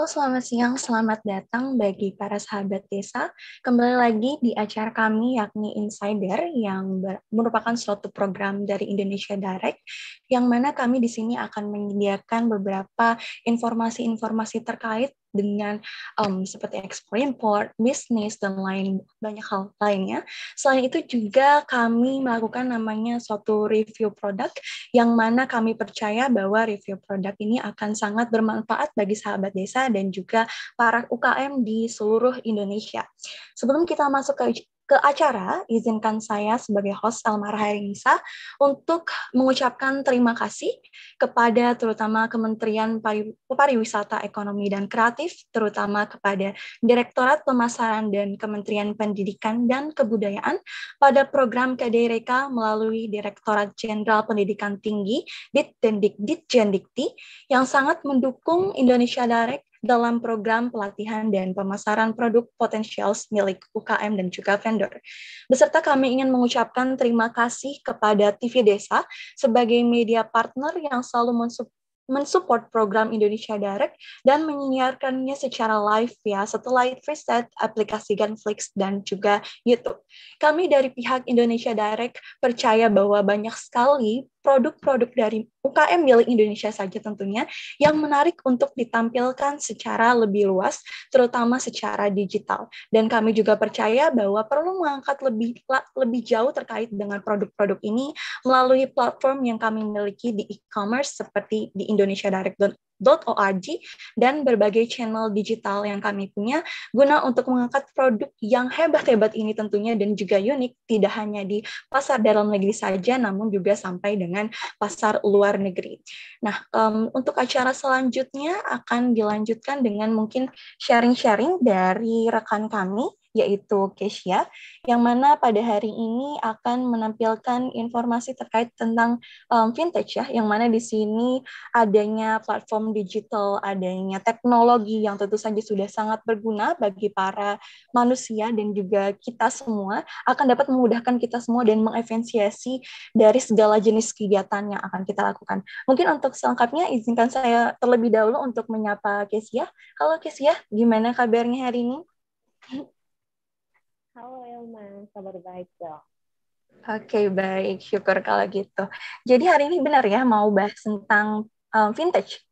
Halo, selamat siang. Selamat datang bagi para sahabat desa. Kembali lagi di acara kami yakni Insider yang merupakan suatu program dari Indonesia Direct yang mana kami di sini akan menyediakan beberapa informasi-informasi terkait dengan seperti ekspor impor, bisnis dan banyak hal lainnya. Selain itu juga kami melakukan namanya suatu review produk yang mana kami percaya bahwa review produk ini akan sangat bermanfaat bagi sahabat desa dan juga para UKM di seluruh Indonesia. Sebelum kita masuk ke acara, izinkan saya sebagai host Elmar Hairunisa untuk mengucapkan terima kasih kepada terutama Kementerian Pariwisata, Ekonomi, dan Kreatif, terutama kepada Direktorat Pemasaran dan Kementerian Pendidikan dan Kebudayaan pada program KDRK melalui Direktorat Jenderal Pendidikan Tinggi, Ditjendikti, yang sangat mendukung Indonesia Direct dalam program pelatihan dan pemasaran produk potensial milik UKM dan juga vendor. Beserta kami ingin mengucapkan terima kasih kepada TV Desa sebagai media partner yang selalu mensupport program Indonesia Direct dan menyiarkannya secara live ya Satellite Freeset, aplikasi Genflix, dan juga YouTube. Kami dari pihak Indonesia Direct percaya bahwa banyak sekali produk-produk dari UKM milik Indonesia saja tentunya yang menarik untuk ditampilkan secara lebih luas, terutama secara digital. Dan kami juga percaya bahwa perlu mengangkat lebih jauh terkait dengan produk-produk ini melalui platform yang kami miliki di e-commerce seperti di indonesiadirect.org dan berbagai channel digital yang kami punya guna untuk mengangkat produk yang hebat-hebat ini tentunya dan juga unik, tidak hanya di pasar dalam negeri saja, namun juga sampai dengan pasar luar negeri. Nah, untuk acara selanjutnya akan dilanjutkan dengan mungkin sharing-sharing dari rekan kami, yaitu Kesia, yang mana pada hari ini akan menampilkan informasi terkait tentang vintage ya, yang mana di sini adanya platform digital, adanya teknologi yang tentu saja sudah sangat berguna bagi para manusia dan juga kita semua, akan dapat memudahkan kita semua dan mengefisiensi dari segala jenis kegiatan yang akan kita lakukan. Mungkin untuk selengkapnya izinkan saya terlebih dahulu untuk menyapa Kesia. Halo Kesia, gimana kabarnya hari ini? Halo Elma, kabar baik dong. Oke, baik. Syukur kalau gitu. Jadi hari ini benar ya mau bahas tentang vintage?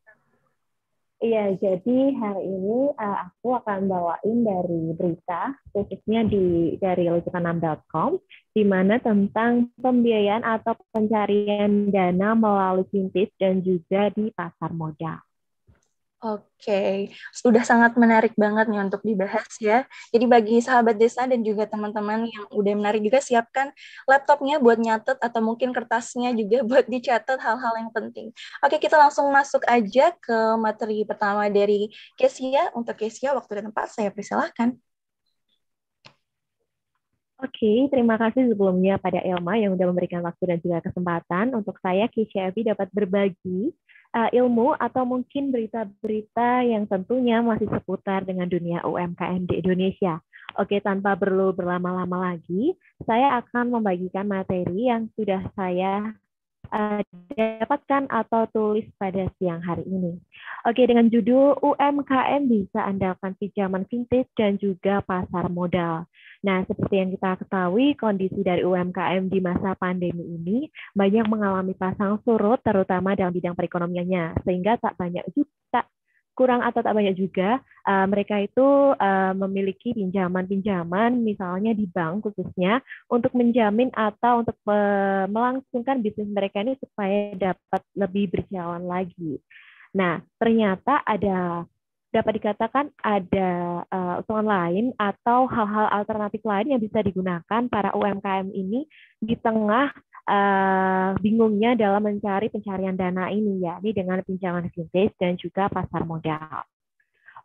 Iya, jadi hari ini aku akan bawain dari berita, khususnya dari liputan6.com, di mana tentang pembiayaan atau pencarian dana melalui vintage dan juga di pasar modal. Oke, sudah sangat menarik banget nih untuk dibahas ya. Jadi bagi sahabat desa dan juga teman-teman yang udah menarik juga siapkan laptopnya buat nyatet atau mungkin kertasnya juga buat dicatat hal-hal yang penting. Oke, kita langsung masuk aja ke materi pertama dari Kesia. Untuk Kesia, waktu dan tempat saya persilahkan. Oke, terima kasih sebelumnya pada Elma yang sudah memberikan waktu dan juga kesempatan untuk saya, Kisha Evi, dapat berbagi ilmu atau mungkin berita-berita yang tentunya masih seputar dengan dunia UMKM di Indonesia. Oke, tanpa perlu berlama-lama lagi, saya akan membagikan materi yang sudah saya dapatkan atau tulis pada siang hari ini. Oke, dengan judul UMKM bisa andalkan pinjaman vintage dan juga pasar modal. Nah, seperti yang kita ketahui, kondisi dari UMKM di masa pandemi ini banyak mengalami pasang surut, terutama dalam bidang perekonomiannya, sehingga kurang atau tak banyak juga mereka itu memiliki pinjaman-pinjaman, misalnya di bank khususnya, untuk menjamin atau untuk melangsungkan bisnis mereka ini supaya dapat lebih berjalan lagi. Nah, ternyata dapat dikatakan ada usulan lain atau hal-hal alternatif lain yang bisa digunakan para UMKM ini di tengah bingungnya dalam mencari pencarian dana ini, yakni dengan pinjaman vintage dan juga pasar modal.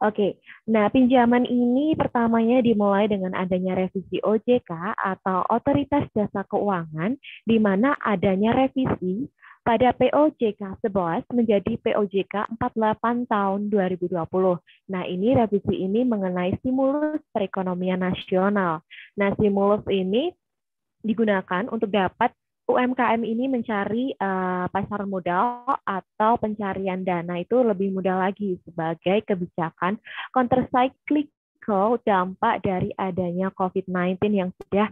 Oke, nah pinjaman ini pertamanya dimulai dengan adanya revisi OJK atau Otoritas Jasa Keuangan, di mana adanya revisi pada POJK 11 menjadi POJK 48 tahun 2020. Nah, revisi ini mengenai stimulus perekonomian nasional. Nah, stimulus ini digunakan untuk dapat UMKM ini mencari pasar modal atau pencarian dana itu lebih mudah lagi sebagai kebijakan countercyclical dampak dari adanya COVID-19 yang sudah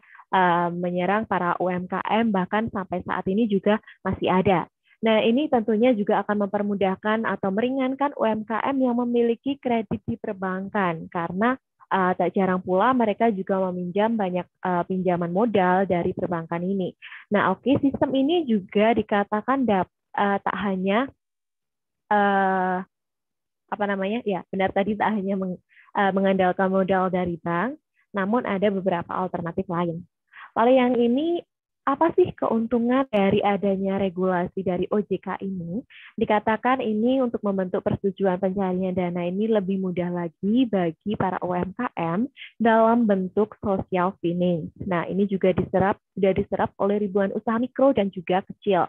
menyerang para UMKM, bahkan sampai saat ini juga masih ada. Nah, ini tentunya juga akan mempermudahkan atau meringankan UMKM yang memiliki kredit di perbankan, karena tak jarang pula mereka juga meminjam banyak pinjaman modal dari perbankan ini. Nah, oke, sistem ini juga dikatakan tak hanya apa namanya, ya benar tadi, tak hanya mengandalkan modal dari bank, namun ada beberapa alternatif lain. Lalu yang ini, apa sih keuntungan dari adanya regulasi dari OJK ini? Dikatakan ini untuk membentuk persetujuan pencarian dana ini lebih mudah lagi bagi para UMKM dalam bentuk social finance. Nah, ini juga sudah diserap oleh ribuan usaha mikro dan juga kecil.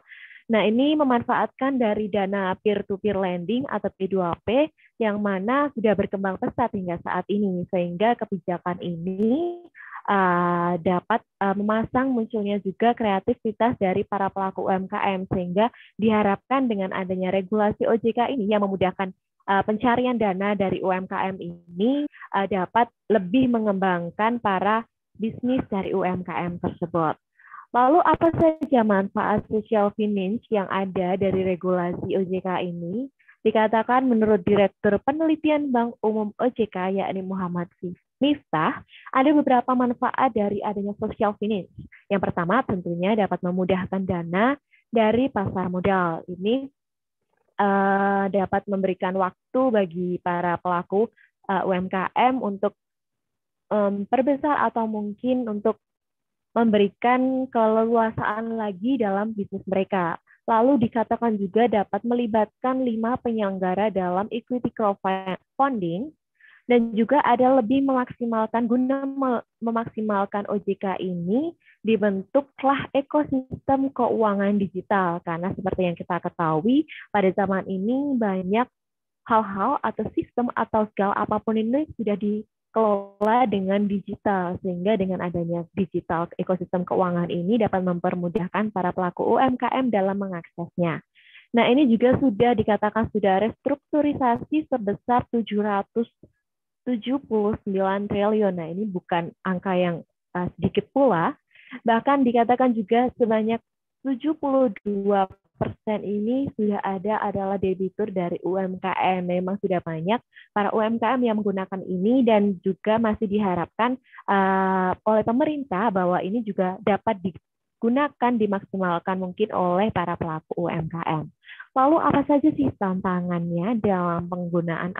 Nah, ini memanfaatkan dari dana peer-to-peer lending atau P2P yang mana sudah berkembang pesat hingga saat ini, sehingga kebijakan ini dapat memasang munculnya juga kreativitas dari para pelaku UMKM, sehingga diharapkan dengan adanya regulasi OJK ini yang memudahkan pencarian dana dari UMKM ini dapat lebih mengembangkan para bisnis dari UMKM tersebut. Lalu apa saja manfaat social finance yang ada dari regulasi OJK ini? Dikatakan menurut Direktur Penelitian Bank Umum OJK, yakni Muhammad Miftah, ada beberapa manfaat dari adanya social finance. Yang pertama tentunya dapat memudahkan dana dari pasar modal. Ini dapat memberikan waktu bagi para pelaku UMKM untuk perbesar atau mungkin untuk memberikan keleluasaan lagi dalam bisnis mereka. Lalu dikatakan juga dapat melibatkan 5 penyelenggara dalam equity crowdfunding, dan juga ada lebih memaksimalkan guna memaksimalkan OJK ini dibentuklah ekosistem keuangan digital, karena seperti yang kita ketahui pada zaman ini banyak hal-hal atau sistem atau segala apapun ini sudah dikelola dengan digital, sehingga dengan adanya digital ekosistem keuangan ini dapat mempermudahkan para pelaku UMKM dalam mengaksesnya. Nah, ini juga sudah dikatakan sudah restrukturisasi sebesar 779 triliun. Nah, ini bukan angka yang sedikit pula. Bahkan dikatakan juga sebanyak 72% ini sudah adalah debitur dari UMKM. Memang sudah banyak para UMKM yang menggunakan ini, dan juga masih diharapkan oleh pemerintah bahwa ini juga dapat digunakan, dimaksimalkan mungkin oleh para pelaku UMKM. Lalu apa saja sih tantangannya dalam penggunaan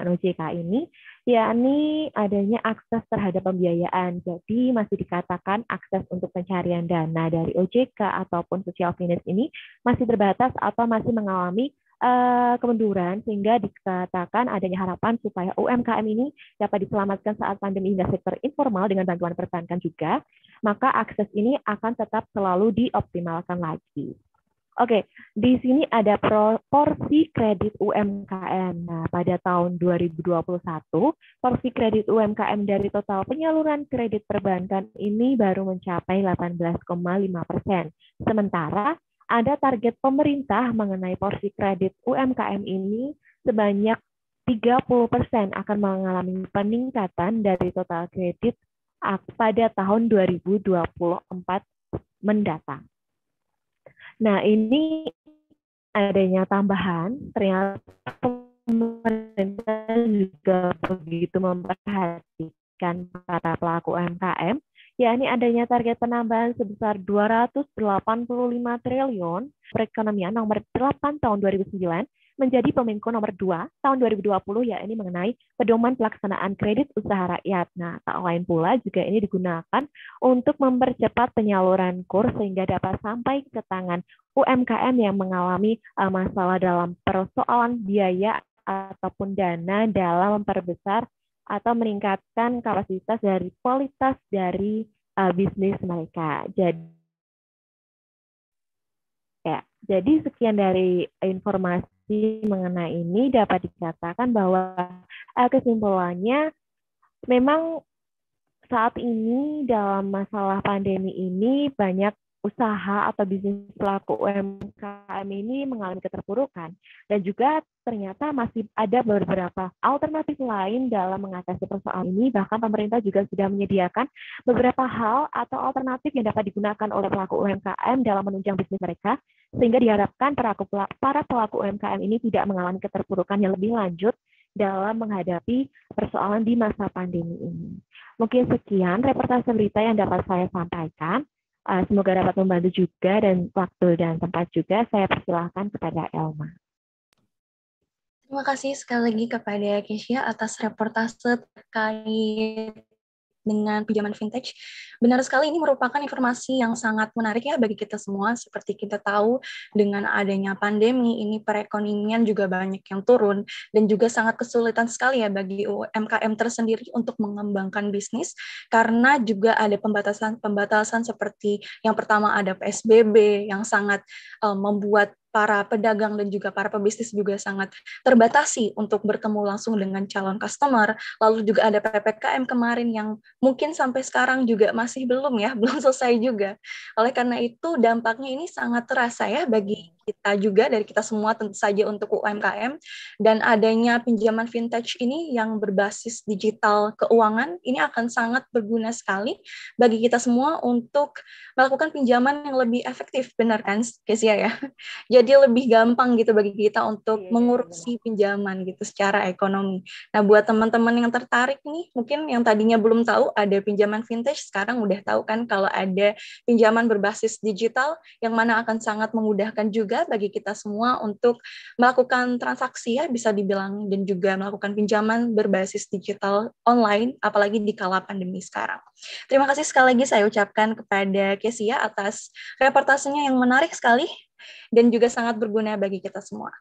OJK ini, yakni adanya akses terhadap pembiayaan. Jadi masih dikatakan akses untuk pencarian dana dari OJK ataupun social finance ini masih terbatas atau masih mengalami kemunduran, sehingga dikatakan adanya harapan supaya UMKM ini dapat diselamatkan saat pandemi hingga sektor informal dengan bantuan perbankan juga, maka akses ini akan tetap selalu dioptimalkan lagi. Oke, di sini ada porsi kredit UMKM. Nah, pada tahun 2021, porsi kredit UMKM dari total penyaluran kredit perbankan ini baru mencapai 18,5%. Sementara ada target pemerintah mengenai porsi kredit UMKM ini sebanyak 30% akan mengalami peningkatan dari total kredit pada tahun 2024 mendatang. Nah, ini adanya tambahan, ternyata pemerintah juga begitu memperhatikan para pelaku UMKM, yakni adanya target penambahan sebesar 285 triliun perekonomian nomor 8 tahun 2009 menjadi Pemenko nomor 2 tahun 2020, yakni mengenai pedoman pelaksanaan kredit usaha rakyat. Nah, tak lain pula juga ini digunakan untuk mempercepat penyaluran KUR sehingga dapat sampai ke tangan UMKM yang mengalami masalah dalam persoalan biaya ataupun dana dalam memperbesar atau meningkatkan kapasitas dari kualitas dari bisnis mereka. Jadi sekian dari informasi mengenai ini, dapat dikatakan bahwa kesimpulannya memang saat ini dalam masalah pandemi ini banyak usaha atau bisnis pelaku UMKM ini mengalami keterpurukan. Dan juga ternyata masih ada beberapa alternatif lain dalam mengatasi persoalan ini. Bahkan pemerintah juga sudah menyediakan beberapa hal atau alternatif yang dapat digunakan oleh pelaku UMKM dalam menunjang bisnis mereka, sehingga diharapkan para pelaku UMKM ini tidak mengalami keterpurukan yang lebih lanjut dalam menghadapi persoalan di masa pandemi ini. Mungkin sekian reportase berita yang dapat saya sampaikan. Semoga dapat membantu juga, dan waktu dan tempat juga saya persilahkan kepada Elma. Terima kasih sekali lagi kepada Kesia atas reportase terkait dengan pinjaman vintage. Benar sekali, ini merupakan informasi yang sangat menarik ya bagi kita semua. Seperti kita tahu, dengan adanya pandemi ini perekonomian juga banyak yang turun dan juga sangat kesulitan sekali ya bagi UMKM tersendiri untuk mengembangkan bisnis karena juga ada pembatasan seperti yang pertama ada PSBB yang sangat membuat para pedagang dan juga para pebisnis juga sangat terbatasi untuk bertemu langsung dengan calon customer. Lalu juga ada PPKM kemarin yang mungkin sampai sekarang juga masih belum ya, belum selesai juga. Oleh karena itu dampaknya ini sangat terasa ya bagi kita juga, dari kita semua tentu saja untuk UMKM, dan adanya pinjaman vintage ini yang berbasis digital keuangan ini akan sangat berguna sekali bagi kita semua untuk melakukan pinjaman yang lebih efektif, benar kan Kezia ya? Jadi lebih gampang gitu bagi kita untuk mengurusi pinjaman gitu secara ekonomi. Nah, buat teman-teman yang tertarik nih, mungkin yang tadinya belum tahu ada pinjaman vintage, sekarang udah tahu kan kalau ada pinjaman berbasis digital yang mana akan sangat memudahkan juga bagi kita semua untuk melakukan transaksi ya bisa dibilang, dan juga melakukan pinjaman berbasis digital online apalagi di kala pandemi sekarang. Terima kasih sekali lagi saya ucapkan kepada Kesia atas reportasenya yang menarik sekali dan juga sangat berguna bagi kita semua.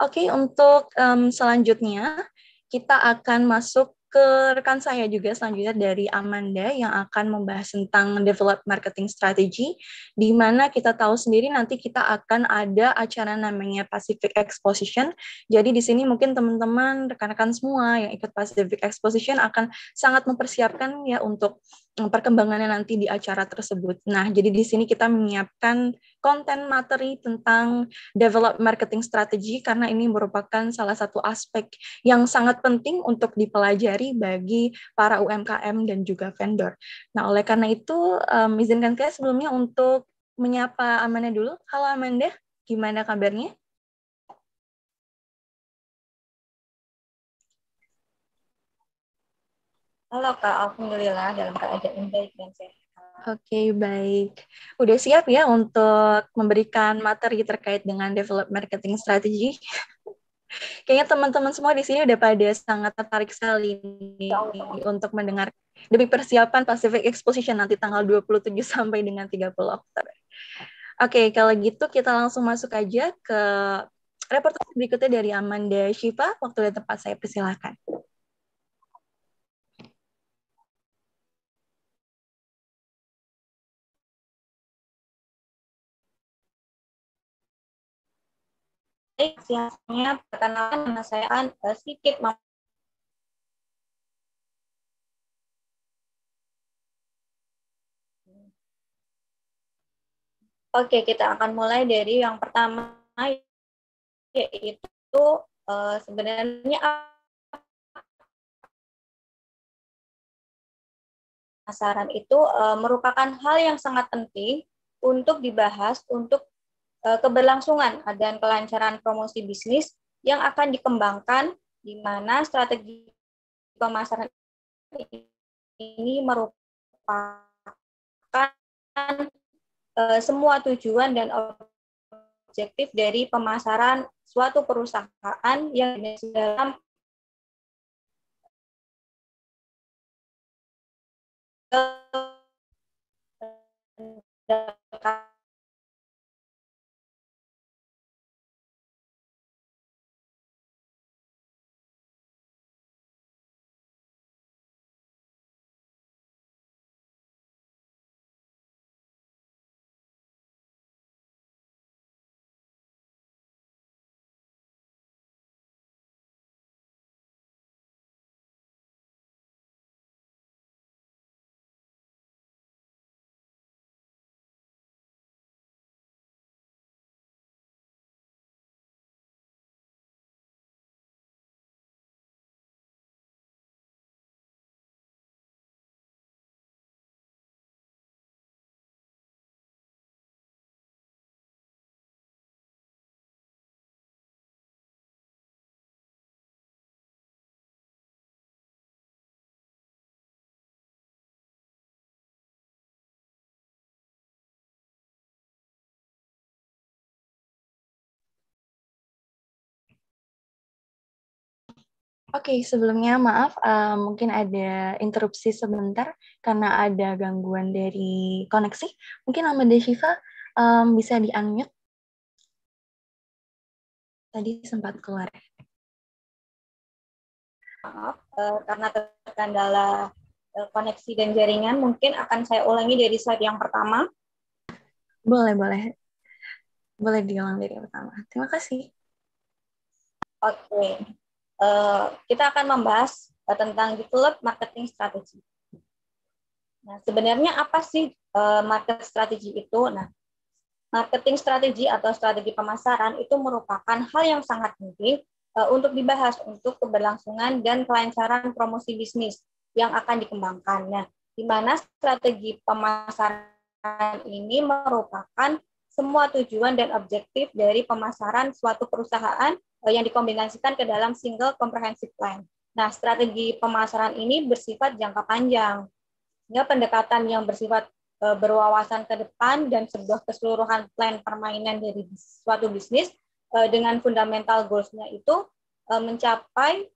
Oke, untuk selanjutnya kita akan masuk ke rekan saya juga selanjutnya dari Amanda yang akan membahas tentang develop marketing strategy, di mana kita tahu sendiri nanti kita akan ada acara namanya Pacific Exposition. Jadi di sini mungkin teman-teman, rekan-rekan semua yang ikut Pacific Exposition akan sangat mempersiapkan ya untuk perkembangannya nanti di acara tersebut. Nah, jadi di sini kita menyiapkan konten materi tentang develop marketing strategy karena ini merupakan salah satu aspek yang sangat penting untuk dipelajari bagi para UMKM dan juga vendor. Nah, oleh karena itu, izinkan saya sebelumnya untuk menyapa Amanda dulu. Halo Amanda, gimana kabarnya? Halo Kak, Alhamdulillah dalam keadaan baik dan sehat. Oke, baik. Udah siap ya untuk memberikan materi terkait dengan develop marketing strategy? Kayaknya teman-teman semua di sini udah pada sangat tertarik sekali nih untuk mendengar demi persiapan Pacific Exposition nanti tanggal 27 sampai dengan 30 Oktober. Oke, kalau gitu kita langsung masuk aja ke reportase berikutnya dari Amanda Shiva. Waktu dan tempat saya persilahkan. Baik, siangnya perkenalkan nama saya sedikit. Oke, kita akan mulai dari yang pertama, yaitu sebenarnya pemasaran itu merupakan hal yang sangat penting untuk dibahas untuk keberlangsungan dan kelancaran promosi bisnis yang akan dikembangkan, di mana strategi pemasaran ini merupakan semua tujuan dan objektif dari pemasaran suatu perusahaan yang dalam Oke, sebelumnya maaf, mungkin ada interupsi sebentar karena ada gangguan dari koneksi. Mungkin Ahmad Syifa bisa di-unmute, tadi sempat keluar. Maaf, karena terkendala koneksi dan jaringan, mungkin akan saya ulangi dari slide yang pertama. Boleh diulang dari pertama. Terima kasih. Oke, kita akan membahas tentang develop marketing strategy. Nah, sebenarnya apa sih market strategy itu? Nah, marketing strategi atau strategi pemasaran itu merupakan hal yang sangat penting untuk dibahas untuk keberlangsungan dan kelancaran promosi bisnis yang akan dikembangkan. Nah, di mana strategi pemasaran ini merupakan semua tujuan dan objektif dari pemasaran suatu perusahaan yang dikombinasikan ke dalam single comprehensive plan. Nah, strategi pemasaran ini bersifat jangka panjang, sehingga pendekatan yang bersifat berwawasan ke depan dan sebuah keseluruhan plan permainan dari suatu bisnis dengan fundamental goals-nya itu mencapai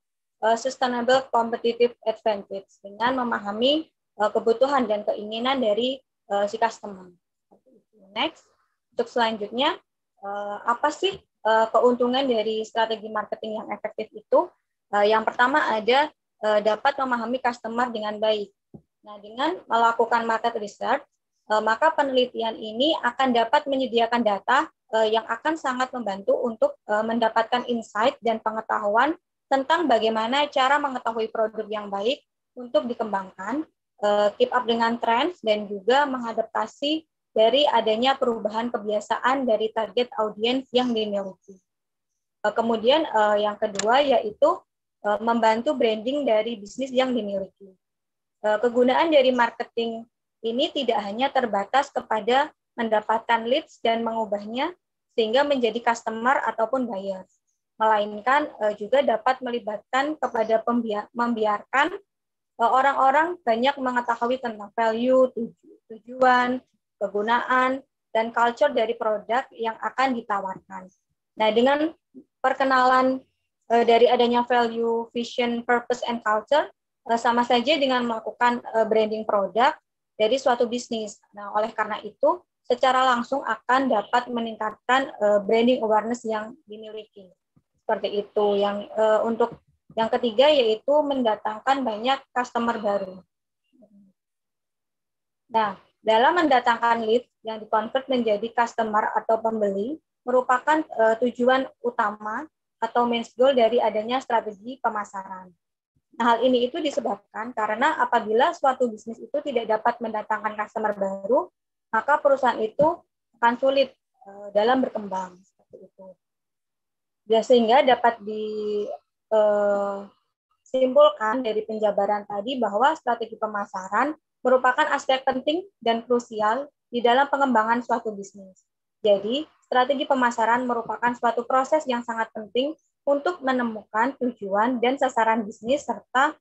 sustainable competitive advantage dengan memahami kebutuhan dan keinginan dari si customer. Next, untuk selanjutnya, apa sih keuntungan dari strategi marketing yang efektif itu? Yang pertama ada dapat memahami customer dengan baik. Nah, dengan melakukan market research, maka penelitian ini akan dapat menyediakan data yang akan sangat membantu untuk mendapatkan insight dan pengetahuan tentang bagaimana cara mengetahui produk yang baik untuk dikembangkan, keep up dengan trends, dan juga mengadaptasi dari adanya perubahan kebiasaan dari target audiens yang dimiliki. Kemudian yang kedua yaitu membantu branding dari bisnis yang dimiliki. Kegunaan dari marketing ini tidak hanya terbatas kepada mendapatkan leads dan mengubahnya sehingga menjadi customer ataupun buyer, melainkan juga dapat melibatkan kepada membiarkan orang-orang banyak mengetahui tentang value, tujuan, kegunaan, dan culture dari produk yang akan ditawarkan. Nah, dengan perkenalan dari adanya value, vision, purpose, and culture, sama saja dengan melakukan branding produk dari suatu bisnis. Nah, oleh karena itu, secara langsung akan dapat meningkatkan branding awareness yang dimiliki. Seperti itu. Yang untuk yang ketiga yaitu mendatangkan banyak customer baru. Nah, dalam mendatangkan lead yang dikonvert menjadi customer atau pembeli merupakan tujuan utama atau main goal dari adanya strategi pemasaran. Nah, hal ini itu disebabkan karena apabila suatu bisnis itu tidak dapat mendatangkan customer baru, maka perusahaan itu akan sulit dalam berkembang seperti itu. Ya, sehingga dapat disimpulkan dari penjabaran tadi bahwa strategi pemasaran merupakan aspek penting dan krusial di dalam pengembangan suatu bisnis. Jadi, strategi pemasaran merupakan suatu proses yang sangat penting untuk menemukan tujuan dan sasaran bisnis serta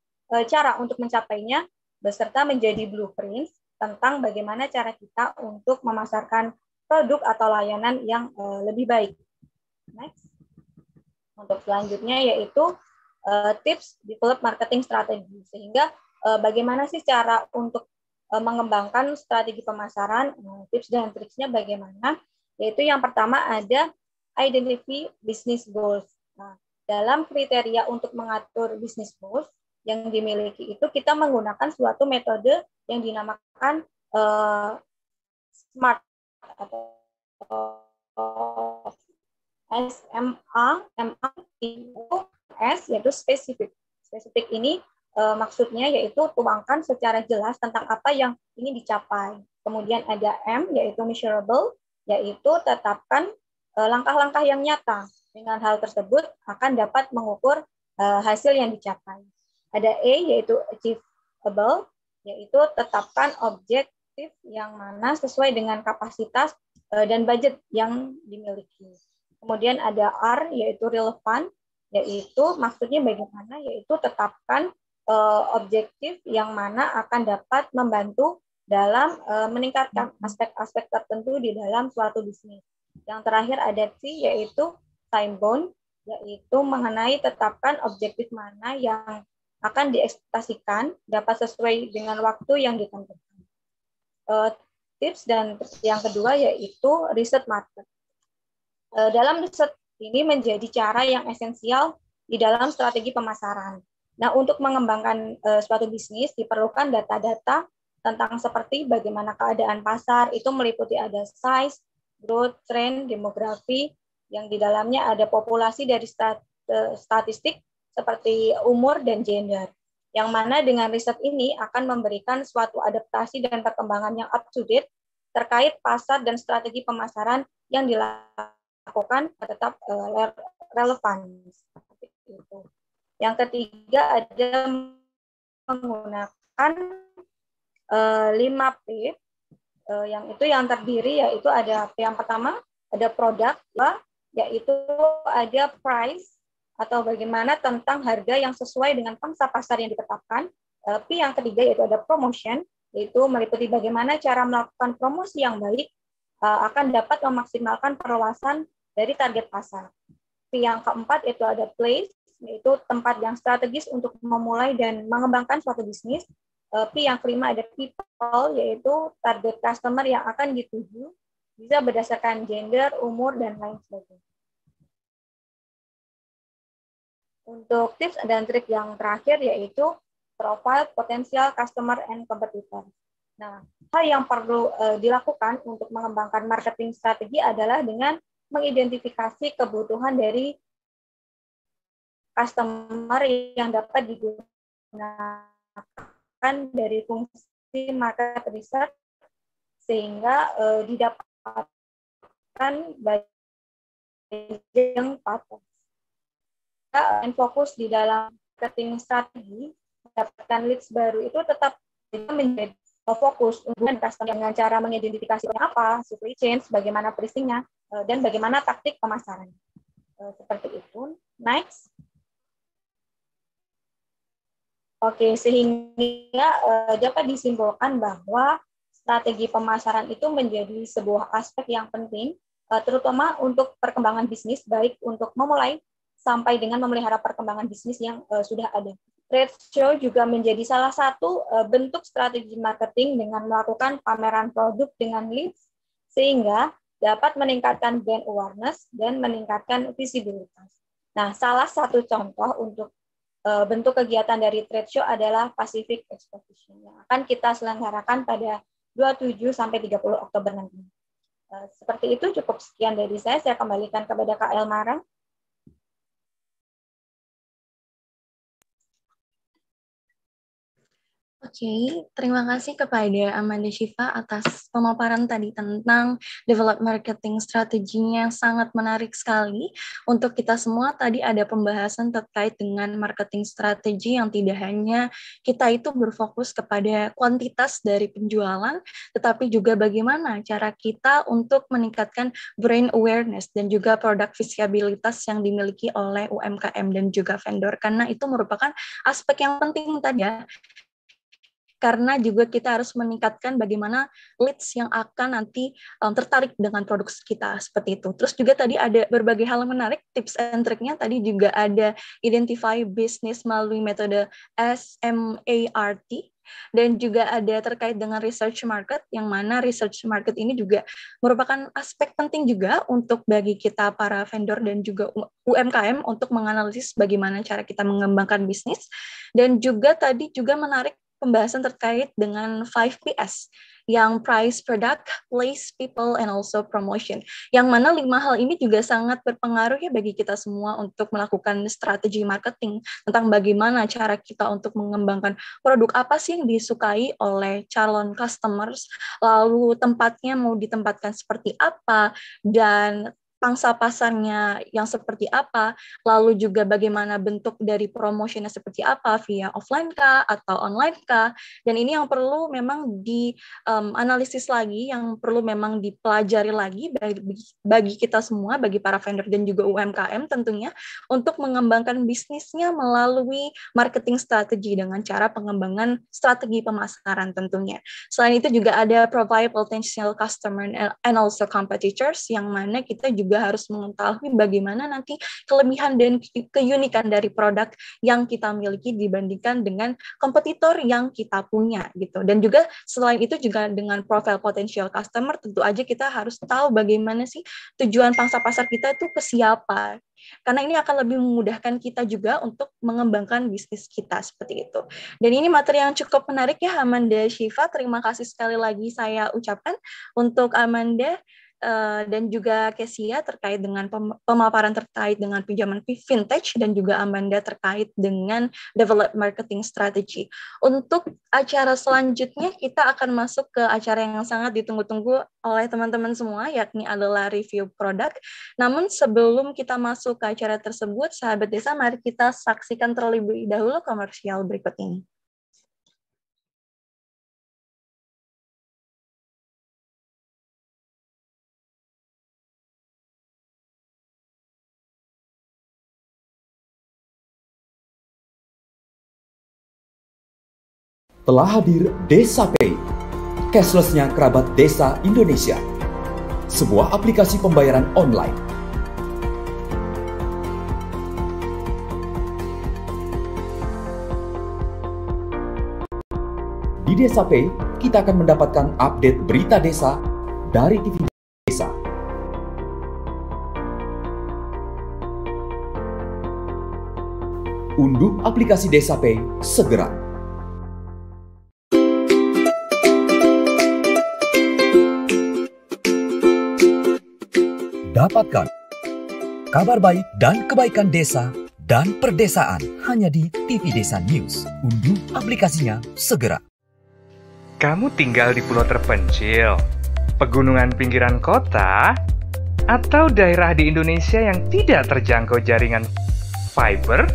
cara untuk mencapainya, beserta menjadi blueprint tentang bagaimana cara kita untuk memasarkan produk atau layanan yang lebih baik. Next. Untuk selanjutnya yaitu tips develop marketing strategi. Sehingga bagaimana sih cara untuk mengembangkan strategi pemasaran, tips dan triksnya bagaimana? Yaitu yang pertama ada identify business goals. Nah, dalam kriteria untuk mengatur business goals yang dimiliki itu kita menggunakan suatu metode yang dinamakan SMART atau S yaitu spesifik. Spesifik ini maksudnya yaitu tuangkan secara jelas tentang apa yang ingin dicapai. Kemudian ada M yaitu measurable, yaitu tetapkan langkah-langkah yang nyata. Dengan hal tersebut akan dapat mengukur hasil yang dicapai. Ada E yaitu achievable, yaitu tetapkan objektif yang mana sesuai dengan kapasitas dan budget yang dimiliki. Kemudian ada R yaitu relevan, yaitu maksudnya bagaimana, yaitu tetapkan objektif yang mana akan dapat membantu dalam meningkatkan aspek-aspek tertentu di dalam suatu bisnis. Yang terakhir ada T yaitu time bound, yaitu mengenai tetapkan objektif mana yang akan diekspektasikan dapat sesuai dengan waktu yang ditentukan. Tips dan yang kedua yaitu riset market. Dalam riset ini menjadi cara yang esensial di dalam strategi pemasaran. Nah, untuk mengembangkan suatu bisnis diperlukan data-data tentang seperti bagaimana keadaan pasar, itu meliputi ada size, growth, trend, demografi, yang di dalamnya ada populasi dari statistik seperti umur dan gender. Yang mana dengan riset ini akan memberikan suatu adaptasi dan perkembangan yang up to date terkait pasar dan strategi pemasaran yang dilakukan tetap relevan. Yang ketiga ada menggunakan 5P, yang itu yang terdiri yaitu ada P yang pertama, ada produk, yaitu ada price atau bagaimana tentang harga yang sesuai dengan pangsa pasar yang ditetapkan. P yang ketiga yaitu ada promotion, yaitu meliputi bagaimana cara melakukan promosi yang baik akan dapat memaksimalkan perluasan dari target pasar. P yang keempat yaitu ada place, yaitu tempat yang strategis untuk memulai dan mengembangkan suatu bisnis. P yang kelima ada people, yaitu target customer yang akan dituju, bisa berdasarkan gender, umur, dan lain sebagainya. Untuk tips dan trik yang terakhir yaitu profile potensial customer and competitor. Nah, hal yang perlu dilakukan untuk mengembangkan marketing strategi adalah dengan mengidentifikasi kebutuhan dari customer yang dapat digunakan dari fungsi market research sehingga didapatkan buying patterns. Yang fokus di dalam marketing strategi mendapatkan leads baru itu tetap menjadi fokus untuk customer dengan cara mengidentifikasi apa, supply chain, bagaimana pricing-nya, dan bagaimana taktik pemasaran. Seperti itu. Next. Oke, sehingga dapat disimpulkan bahwa strategi pemasaran itu menjadi sebuah aspek yang penting, terutama untuk perkembangan bisnis, baik untuk memulai sampai dengan memelihara perkembangan bisnis yang sudah ada. Trade show juga menjadi salah satu bentuk strategi marketing dengan melakukan pameran produk dengan leads, sehingga dapat meningkatkan brand awareness dan meningkatkan visibilitas. Nah, salah satu contoh untuk bentuk kegiatan dari trade show adalah Pacific Exposition yang akan kita selenggarakan pada 27 sampai 30 Oktober nanti. Seperti itu, cukup sekian dari saya kembalikan kepada Kak Elmara. Oke, terima kasih kepada Amanda Shiva atas pemaparan tadi tentang develop marketing strateginya yang sangat menarik sekali. Untuk kita semua tadi ada pembahasan terkait dengan marketing strategi yang tidak hanya kita itu berfokus kepada kuantitas dari penjualan, tetapi juga bagaimana cara kita untuk meningkatkan brand awareness dan juga produk visibilitas yang dimiliki oleh UMKM dan juga vendor, karena itu merupakan aspek yang penting tadi ya. Karena juga kita harus meningkatkan bagaimana leads yang akan nanti tertarik dengan produk kita, seperti itu. Terus juga tadi ada berbagai hal yang menarik, tips and triknya tadi juga ada identify business melalui metode SMART, dan juga ada terkait dengan research market, yang mana research market ini juga merupakan aspek penting juga untuk bagi kita para vendor dan juga UMKM untuk menganalisis bagaimana cara kita mengembangkan bisnis. Dan juga tadi juga menarik pembahasan terkait dengan 5PS, yang price, product, place, people, and also promotion. Yang mana 5 hal ini juga sangat berpengaruh ya bagi kita semua untuk melakukan strategi marketing, tentang bagaimana cara kita untuk mengembangkan produk apa sih yang disukai oleh calon customers, lalu tempatnya mau ditempatkan seperti apa, dan pangsa pasarnya yang seperti apa, lalu juga bagaimana bentuk dari promotionnya seperti apa, via offline kah atau online kah, dan ini yang perlu memang dianalisis lagi, yang perlu memang dipelajari lagi bagi kita semua, bagi para vendor dan juga UMKM tentunya, untuk mengembangkan bisnisnya melalui marketing strategi dengan cara pengembangan strategi pemasaran tentunya. Selain itu juga ada provide potential customer and also competitors, yang mana kita juga juga harus mengetahui bagaimana nanti kelebihan dan keunikan dari produk yang kita miliki dibandingkan dengan kompetitor yang kita punya gitu. Dan juga selain itu juga dengan profile potential customer, tentu aja kita harus tahu bagaimana sih tujuan pangsa pasar kita itu ke siapa. Karena ini akan lebih memudahkan kita juga untuk mengembangkan bisnis kita seperti itu. Dan ini materi yang cukup menarik ya Amanda Shiva. Terima kasih sekali lagi saya ucapkan untuk Amanda dan juga Kesia terkait dengan pemaparan terkait dengan pinjaman vintage dan juga Amanda terkait dengan develop marketing strategy. Untuk acara selanjutnya kita akan masuk ke acara yang sangat ditunggu-tunggu oleh teman-teman semua, yakni adalah review produk. Namun sebelum kita masuk ke acara tersebut, sahabat desa, mari kita saksikan terlebih dahulu komersial berikut ini. Telah hadir Desa Pay, cashless-nya kerabat desa Indonesia. Sebuah aplikasi pembayaran online. Di Desa Pay, kita akan mendapatkan update berita desa dari TV Desa. Unduh aplikasi Desa Pay segera. Dapatkan kabar baik dan kebaikan desa dan perdesaan hanya di TV Desa News. Unduh aplikasinya segera. Kamu tinggal di pulau terpencil, pegunungan pinggiran kota, atau daerah di Indonesia yang tidak terjangkau jaringan fiber,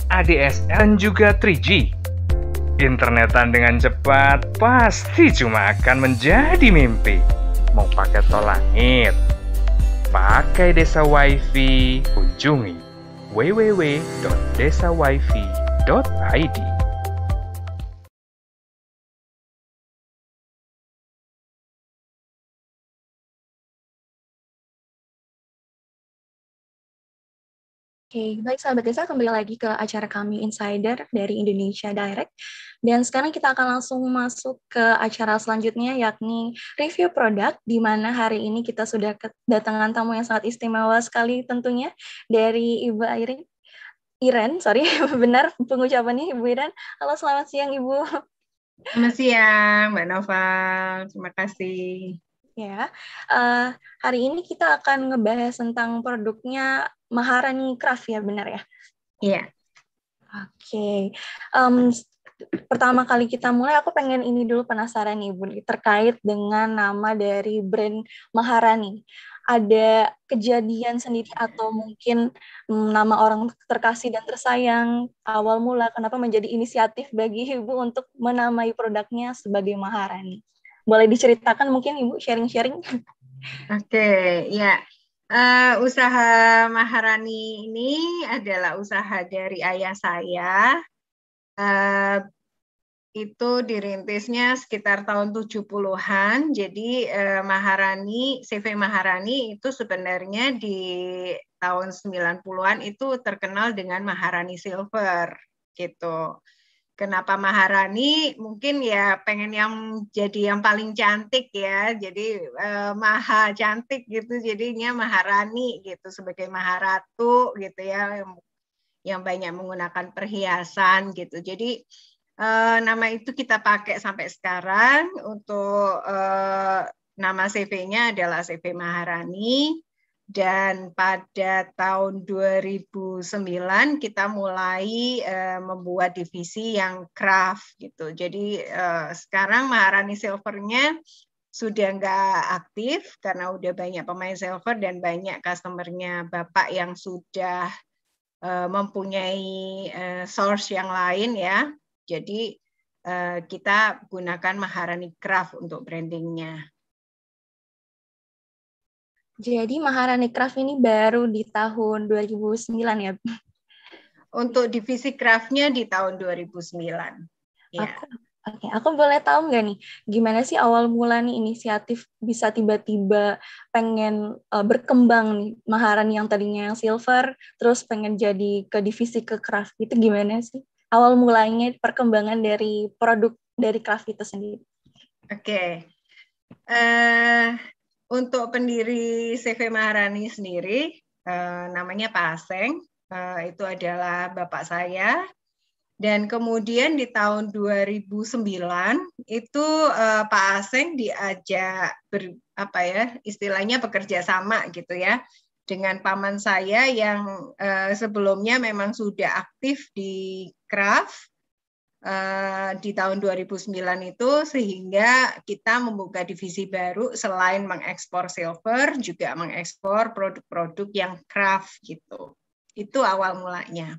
ADSL, dan juga 3G. Internetan dengan cepat pasti cuma akan menjadi mimpi. Mau pakai tol langit, pakai Desa Wifi, kunjungi www.desawifi.id. Oke, baik sahabat desa, kembali lagi ke acara kami Insider dari Indonesia Direct. Dan sekarang kita akan langsung masuk ke acara selanjutnya, yakni review produk, di mana hari ini kita sudah kedatangan tamu yang sangat istimewa sekali tentunya, dari Ibu Iren, benar pengucapannya Ibu Iren. Halo, selamat siang Ibu. Selamat siang, Mbak Noval. Terima kasih. Ya, hari ini kita akan ngebahas tentang produknya Maharani Craft ya, benar ya? Iya. Oke. Pertama kali kita mulai, aku pengen ini dulu penasaran nih, Bu, terkait dengan nama dari brand Maharani. Ada kejadian sendiri atau mungkin nama orang terkasih dan tersayang awal mula kenapa menjadi inisiatif bagi Ibu untuk menamai produknya sebagai Maharani? Boleh diceritakan mungkin Ibu sharing-sharing? Oke, ya. Usaha Maharani ini adalah usaha dari ayah saya. Itu dirintisnya sekitar tahun 70-an. Jadi Maharani, CV Maharani itu sebenarnya di tahun 90-an itu terkenal dengan Maharani Silver gitu. Kenapa Maharani? Mungkin ya pengen yang jadi yang paling cantik ya, jadi maha cantik gitu, jadinya Maharani gitu sebagai Maharatu gitu ya, yang banyak menggunakan perhiasan gitu. Jadi nama itu kita pakai sampai sekarang. Untuk nama CV-nya adalah CV Maharani. Dan pada tahun 2009 kita mulai membuat divisi yang craft gitu. Jadi sekarang Maharani Silver-nya sudah nggak aktif karena udah banyak pemain silver dan banyak customer-nya Bapak yang sudah mempunyai source yang lain ya. Jadi kita gunakan Maharani Craft untuk brandingnya. Jadi Maharani Craft ini baru di tahun 2009 ya? Untuk divisi craft-nya di tahun 2009. Ya. Oke, aku boleh tahu nggak nih, gimana sih awal mula nih inisiatif bisa tiba-tiba pengen berkembang nih, Maharani yang tadinya yang silver, terus pengen jadi ke divisi ke craft, itu gimana sih? Awal mulanya perkembangan dari produk dari craft itu sendiri. Oke. Untuk pendiri CV Maharani sendiri, namanya Pak Aseng, itu adalah bapak saya. Dan kemudian di tahun 2009 itu Pak Aseng diajak istilahnya bekerja sama gitu ya dengan paman saya yang sebelumnya memang sudah aktif di craft di tahun 2009 itu, sehingga kita membuka divisi baru selain mengekspor silver juga mengekspor produk-produk yang craft gitu. Itu awal mulanya.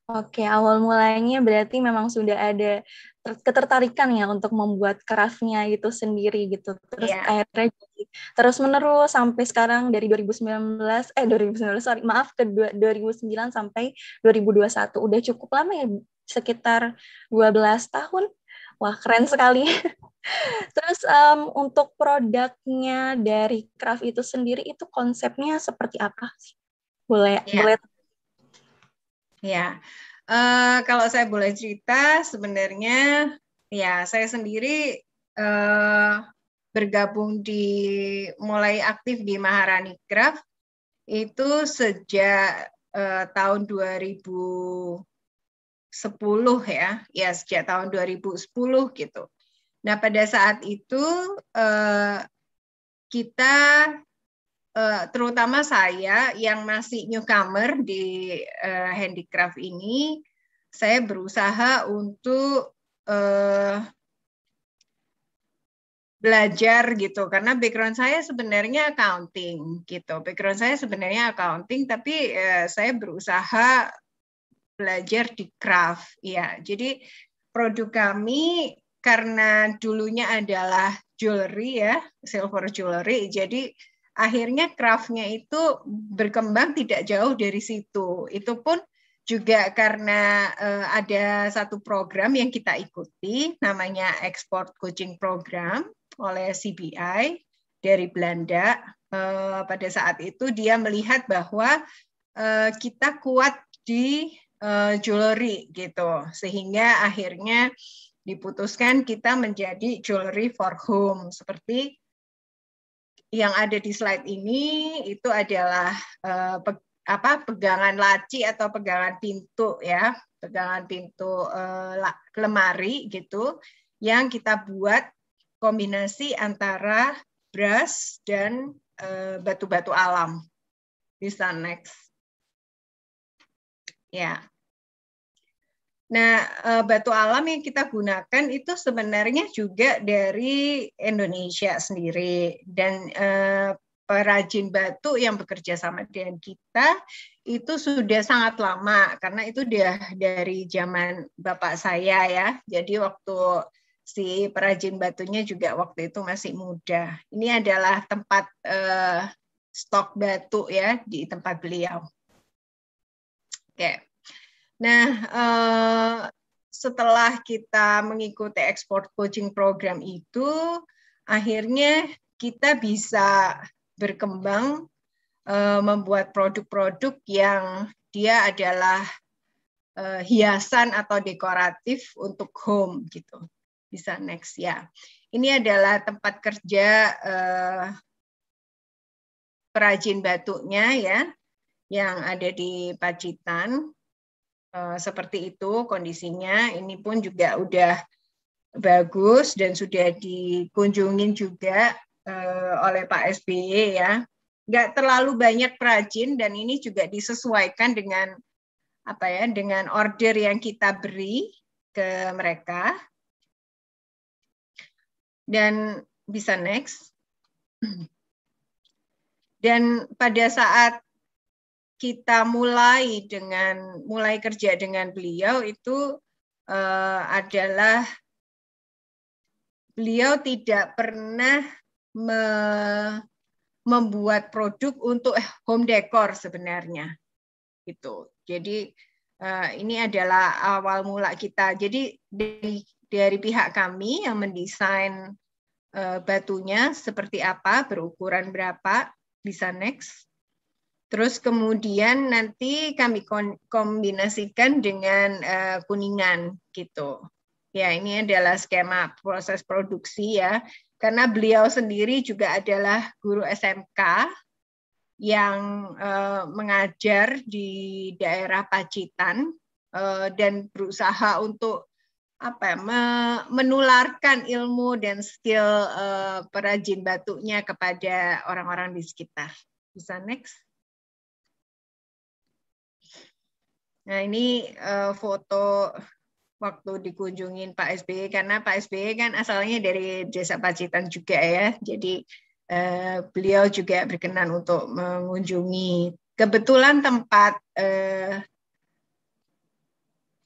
Oke, awal mulanya berarti memang sudah ada ketertarikan ya untuk membuat craft-nya itu sendiri gitu. Terus akhirnya jadi terus menerus sampai sekarang dari 2019 sorry, maaf ke 2009 sampai 2021. Udah cukup lama ya, sekitar 12 tahun. Wah, keren sekali. Terus untuk produknya dari craft itu sendiri itu konsepnya seperti apa sih? Boleh. Ya, kalau saya boleh cerita, sebenarnya ya saya sendiri bergabung mulai aktif di Maharani Craft itu sejak tahun 2010 ya sejak tahun 2010 gitu. Nah pada saat itu kita terutama saya yang masih newcomer di handicraft ini, saya berusaha untuk belajar gitu, karena background saya sebenarnya accounting gitu. Background saya sebenarnya accounting, tapi saya berusaha belajar di craft. Ya, jadi produk kami karena dulunya adalah jewelry ya, silver jewelry, jadi akhirnya craft-nya itu berkembang tidak jauh dari situ. Itu pun juga karena ada satu program yang kita ikuti, namanya Export Coaching Program oleh CBI dari Belanda. Pada saat itu dia melihat bahwa kita kuat di jewelry gitu, sehingga akhirnya diputuskan kita menjadi jewelry for home seperti yang ada di slide ini. Itu adalah pegangan laci atau pegangan pintu ya, pegangan pintu lemari gitu, yang kita buat kombinasi antara brass dan batu-batu alam. Bisa next. Ya. Nah, batu alam yang kita gunakan itu sebenarnya juga dari Indonesia sendiri, dan perajin batu yang bekerja sama dengan kita itu sudah sangat lama, karena itu udah dari zaman bapak saya ya. Jadi waktu si perajin batunya juga waktu itu masih muda. Ini adalah tempat stok batu ya di tempat beliau. Oke. Nah, setelah kita mengikuti export coaching program itu, akhirnya kita bisa berkembang membuat produk-produk yang dia adalah hiasan atau dekoratif untuk home gitu. Bisa next ya. Ini adalah tempat kerja perajin batunya ya, yang ada di Pacitan. Seperti itu kondisinya. Ini pun juga udah bagus dan sudah dikunjungin juga oleh Pak SBY ya. Nggak terlalu banyak perajin, dan ini juga disesuaikan dengan dengan order yang kita beri ke mereka. Dan bisa next. Dan pada saat kita mulai kerja dengan beliau itu adalah beliau tidak pernah membuat produk untuk home decor sebenarnya gitu. Jadi Ini adalah awal mula kita. Jadi dari pihak kami yang mendesain batunya seperti apa, berukuran berapa, bisa next. Terus kemudian nanti kami kombinasikan dengan kuningan gitu. Ya, ini adalah skema proses produksi ya. Karena beliau sendiri juga adalah guru SMK yang mengajar di daerah Pacitan dan berusaha untuk menularkan ilmu dan skill perajin batunya kepada orang-orang di sekitar. Bisa next. Nah, ini foto waktu dikunjungin Pak SBY, karena Pak SBY kan asalnya dari Desa Pacitan juga ya. Jadi beliau juga berkenan untuk mengunjungi. Kebetulan tempat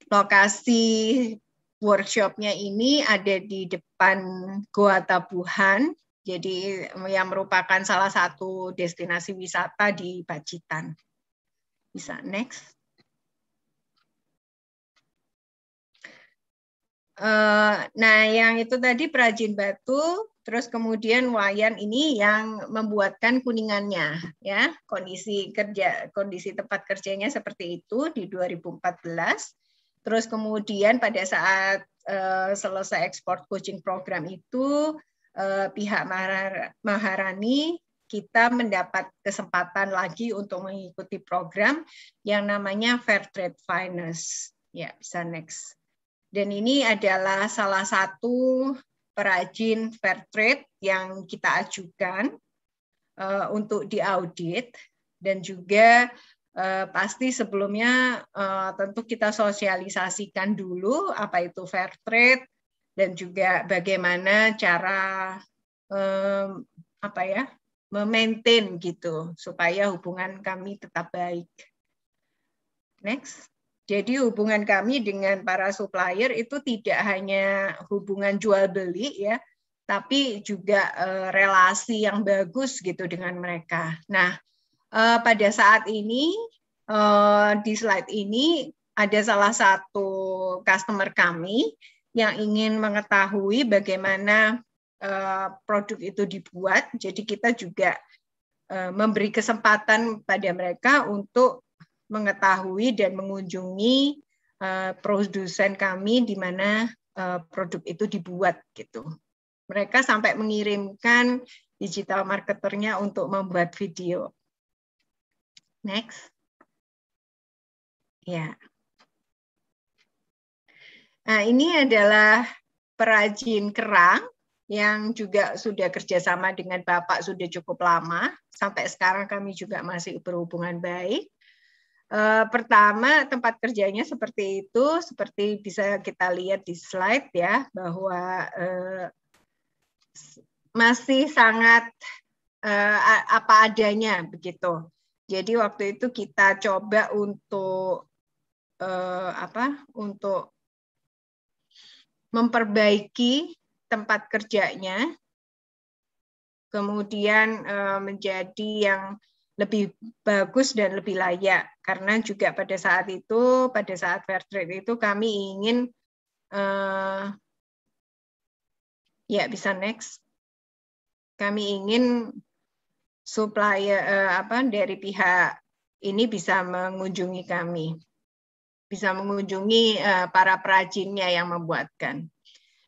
lokasi workshopnya ini ada di depan Goa Tabuhan, jadi yang merupakan salah satu destinasi wisata di Pacitan. Bisa next. Nah, yang itu tadi perajin batu, terus kemudian wayan ini yang membuatkan kuningannya, ya. Kondisi tempat kerjanya seperti itu di 2014. Terus kemudian pada saat selesai ekspor coaching program itu, pihak Maharani kita mendapat kesempatan lagi untuk mengikuti program yang namanya Fair Trade Finance. Ya, bisa next. Dan ini adalah salah satu perajin fair trade yang kita ajukan untuk diaudit, dan juga pasti sebelumnya tentu kita sosialisasikan dulu apa itu fair trade dan juga bagaimana cara memaintain gitu supaya hubungan kami tetap baik. Next. Jadi hubungan kami dengan para supplier itu tidak hanya hubungan jual beli ya, tapi juga relasi yang bagus gitu dengan mereka. Nah, pada saat ini di slide ini ada salah satu customer kami yang ingin mengetahui bagaimana produk itu dibuat. Jadi kita juga memberi kesempatan pada mereka untuk mengetahui dan mengunjungi produsen kami di mana produk itu dibuat gitu. Mereka sampai mengirimkan digital marketernya untuk membuat video. Next. Ya. Nah, ini adalah perajin kerang yang juga sudah kerjasama dengan Bapak sudah cukup lama. Sampai sekarang kami juga masih berhubungan baik. Pertama, tempat kerjanya seperti itu, seperti bisa kita lihat di slide ya, bahwa masih sangat apa adanya begitu. Jadi waktu itu kita coba untuk untuk memperbaiki tempat kerjanya, kemudian menjadi yang lebih bagus dan lebih layak, karena juga pada saat fair trade itu kami ingin ya bisa next, kami ingin supplier dari pihak ini bisa mengunjungi kami, bisa mengunjungi para perajinnya yang membuatkan.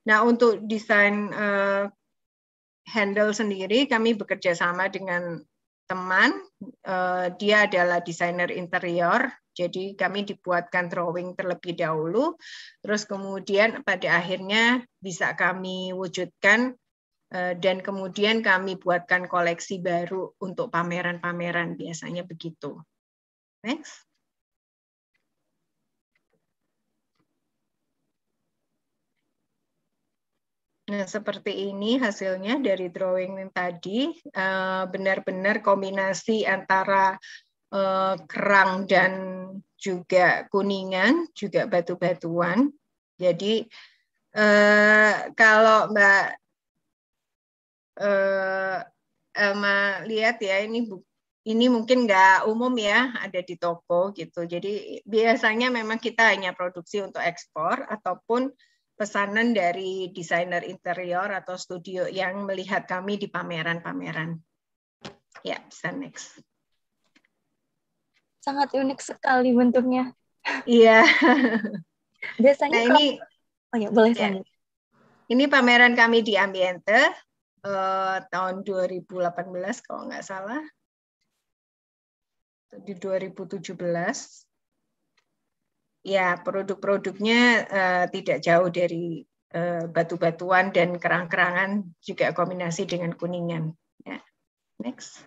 Nah, untuk desain handle sendiri kami bekerja sama dengan teman, dia adalah desainer interior, jadi kami dibuatkan drawing terlebih dahulu, terus kemudian pada akhirnya bisa kami wujudkan dan kemudian kami buatkan koleksi baru untuk pameran-pameran, biasanya begitu. Next. Nah, seperti ini hasilnya dari drawing yang tadi, benar-benar kombinasi antara kerang dan juga kuningan, juga batu-batuan. Jadi kalau Mbak Elma lihat ya, ini ini mungkin nggak umum ya, ada di toko gitu. Jadi biasanya memang kita hanya produksi untuk ekspor ataupun pesanan dari desainer interior atau studio yang melihat kami di pameran-pameran. Ya, bisa next. Sangat unik sekali bentuknya. Iya. Biasanya Nah, ini oh ya, boleh ya, lanjut. ini pameran kami di Ambiente tahun 2018 kalau nggak salah. Di 2017. Ya, produk-produknya tidak jauh dari batu-batuan dan kerang-kerangan, juga kombinasi dengan kuningan. Ya. Next.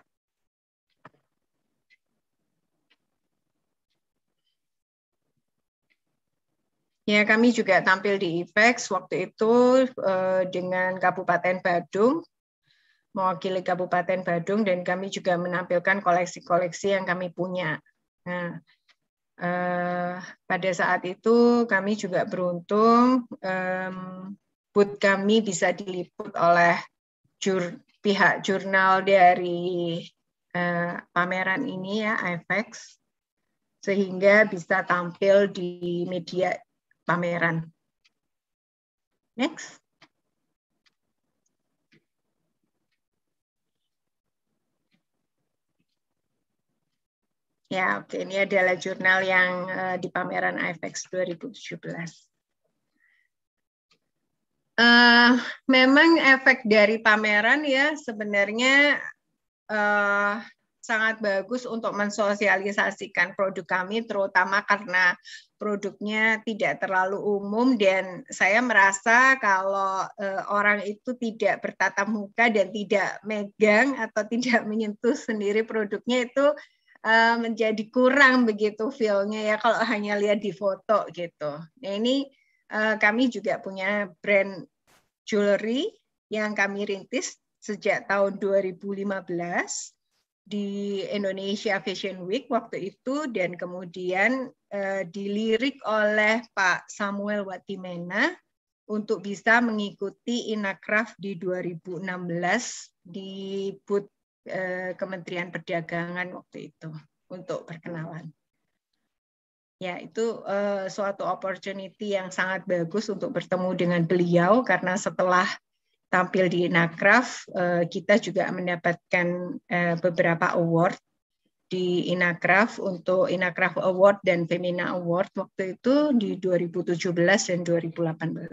Ya, kami juga tampil di IFEX waktu itu dengan Kabupaten Badung, mewakili Kabupaten Badung, dan kami juga menampilkan koleksi-koleksi yang kami punya. Nah, pada saat itu kami juga beruntung booth kami bisa diliput oleh pihak jurnal dari pameran ini ya, IFEX, sehingga bisa tampil di media pameran. Next. Ya, oke. Ini adalah jurnal yang di pameran IFEX 2017. Memang efek dari pameran ya sebenarnya sangat bagus untuk mensosialisasikan produk kami, terutama karena produknya tidak terlalu umum dan saya merasa kalau orang itu tidak bertatap muka dan tidak megang atau tidak menyentuh sendiri produknya itu menjadi kurang begitu feel-nya ya kalau hanya lihat di foto gitu. Nah, ini kami juga punya brand jewelry yang kami rintis sejak tahun 2015 di Indonesia Fashion Week waktu itu, dan kemudian dilirik oleh Pak Samuel Watimena untuk bisa mengikuti Inacraft di 2016 di booth Kementerian Perdagangan waktu itu untuk perkenalan. Ya, itu suatu opportunity yang sangat bagus untuk bertemu dengan beliau, karena setelah tampil di Inacraft, kita juga mendapatkan beberapa award di Inacraft untuk Inacraft Award dan Femina Award waktu itu di 2017 dan 2018.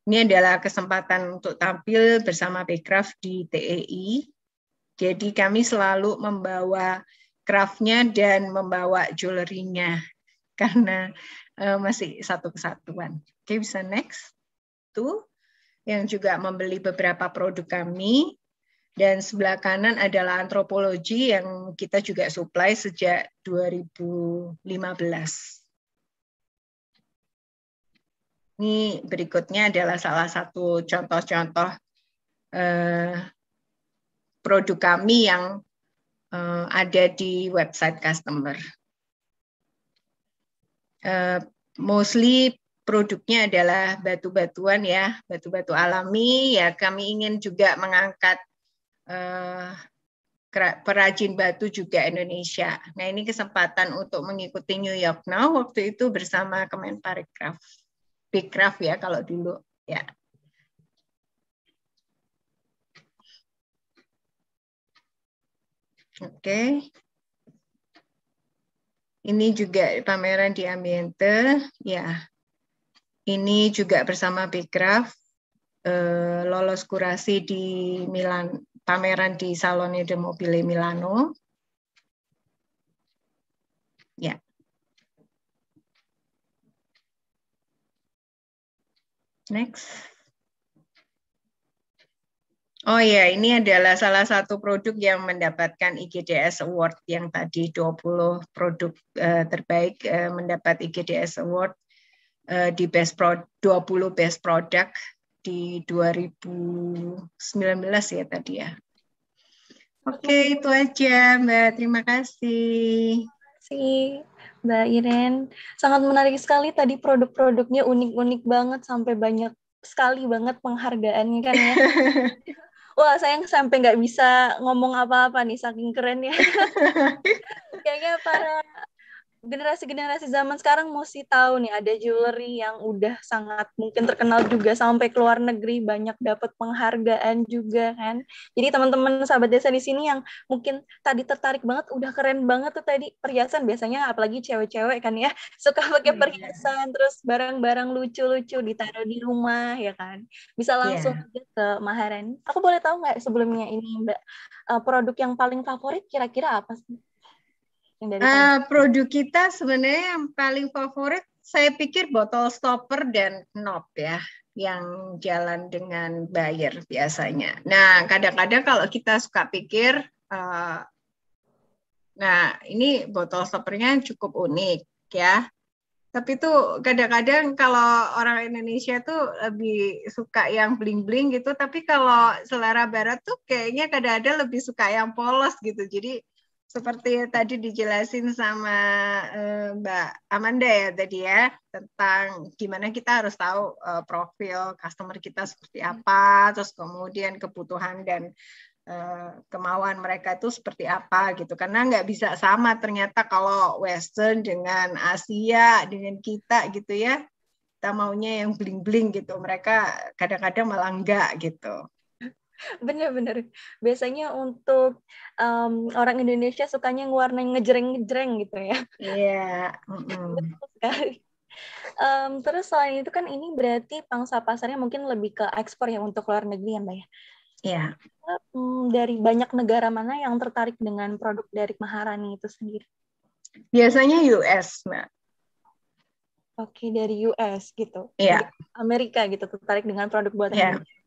Ini adalah kesempatan untuk tampil bersama Bekraf di TEI. Jadi kami selalu membawa craft-nya dan membawa jewelry-nya karena masih satu kesatuan. Oke, bisa next. Tuh, yang juga membeli beberapa produk kami. Dan sebelah kanan adalah antropologi yang kita juga supply sejak 2015. Ini berikutnya adalah salah satu contoh-contoh produk kami yang ada di website customer. Mostly produknya adalah batu-batuan ya, batu-batu alami. Ya, kami ingin juga mengangkat perajin batu juga Indonesia. Nah, ini kesempatan untuk mengikuti New York Now waktu itu bersama Kemenparekraf. Bekraf ya kalau dulu ya. Oke. Ini juga pameran di Ambiente ya. Ini juga bersama Bekraf, lolos kurasi di Milan, pameran di Salone del Mobile Milano. Ya. Next. Oh ya, ini adalah salah satu produk yang mendapatkan IGDS Award yang tadi 20 produk terbaik mendapat IGDS Award di 20 Best Product di 2019 ya tadi ya. Oke, itu aja Mbak. Terima kasih. Terima kasih Mbak Iren. Sangat menarik sekali tadi produk-produknya, unik-unik banget sampai banyak sekali banget penghargaannya kan ya. Wah, saya sampai nggak bisa ngomong apa-apa nih, saking keren ya. Kayaknya para generasi-generasi zaman sekarang mesti tahu nih, ada jewelry yang udah sangat mungkin terkenal juga sampai ke luar negeri, banyak dapat penghargaan juga kan. Jadi teman-teman sahabat desa di sini yang mungkin tadi tertarik banget, udah keren banget tuh tadi perhiasan, biasanya apalagi cewek-cewek kan ya, suka pakai perhiasan, terus barang-barang lucu-lucu ditaruh di rumah ya kan. Bisa langsung aja ke Maharani. Aku boleh tahu nggak sebelumnya ini Mbak, produk yang paling favorit kira-kira apa sih? Produk kita sebenarnya yang paling favorit saya pikir botol stopper dan knob ya, yang jalan dengan buyer biasanya. Nah, kadang-kadang kalau kita suka pikir, nah ini botol stoppernya cukup unik ya. Tapi tuh kadang-kadang kalau orang Indonesia tuh lebih suka yang bling-bling gitu, tapi kalau selera barat tuh kayaknya kadang-kadang lebih suka yang polos gitu. Jadi seperti tadi dijelasin sama Mbak Amanda ya tadi ya, tentang gimana kita harus tahu profil customer kita seperti apa, terus kemudian kebutuhan dan kemauan mereka itu seperti apa gitu. Karena nggak bisa sama ternyata kalau Western dengan Asia, dengan kita gitu ya. Kita maunya yang bling-bling gitu. Mereka kadang-kadang malah enggak gitu. Bener-bener. Biasanya untuk orang Indonesia sukanya warna ngejreng-ngejreng gitu ya. Iya. Betul sekali. Terus selain itu kan ini berarti pangsa pasarnya mungkin lebih ke ekspor ya untuk luar negeri ya Mbak ya? Iya. Dari banyak negara mana yang tertarik dengan produk dari Maharani itu sendiri? Biasanya US, Mbak. Oke, dari US gitu. Iya. Amerika gitu, tertarik dengan produk buatan Indonesia.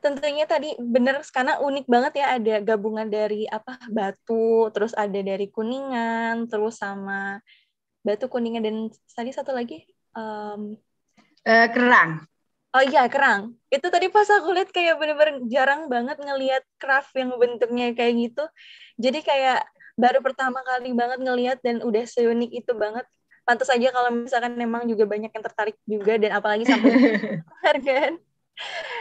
Tentunya tadi benar karena unik banget ya, ada gabungan dari batu, terus ada dari Kuningan, terus sama batu Kuningan dan tadi satu lagi kerang. Oh iya, kerang. Itu tadi pas aku lihat kayak bener-bener jarang banget ngelihat craft yang bentuknya kayak gitu. Jadi kayak baru pertama kali banget ngelihat dan udah seunik itu banget. Pantas aja kalau misalkan memang juga banyak yang tertarik juga dan apalagi sampai penghargaan.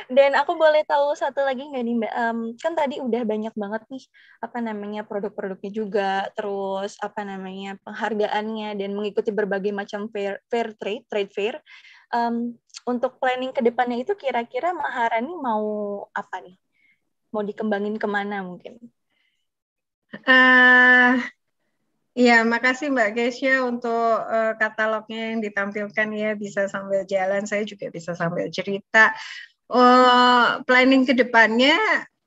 Dan aku boleh tahu satu lagi nggak nih Mbak? Kan tadi udah banyak banget nih produk-produknya juga, terus penghargaannya dan mengikuti berbagai macam trade fair. Untuk planning ke depannya itu kira-kira Maharani mau apa nih? Mau dikembangin kemana mungkin? Ya, makasih Mbak Kesya untuk katalognya yang ditampilkan ya, bisa sambil jalan, saya juga bisa sambil cerita. Planning ke depannya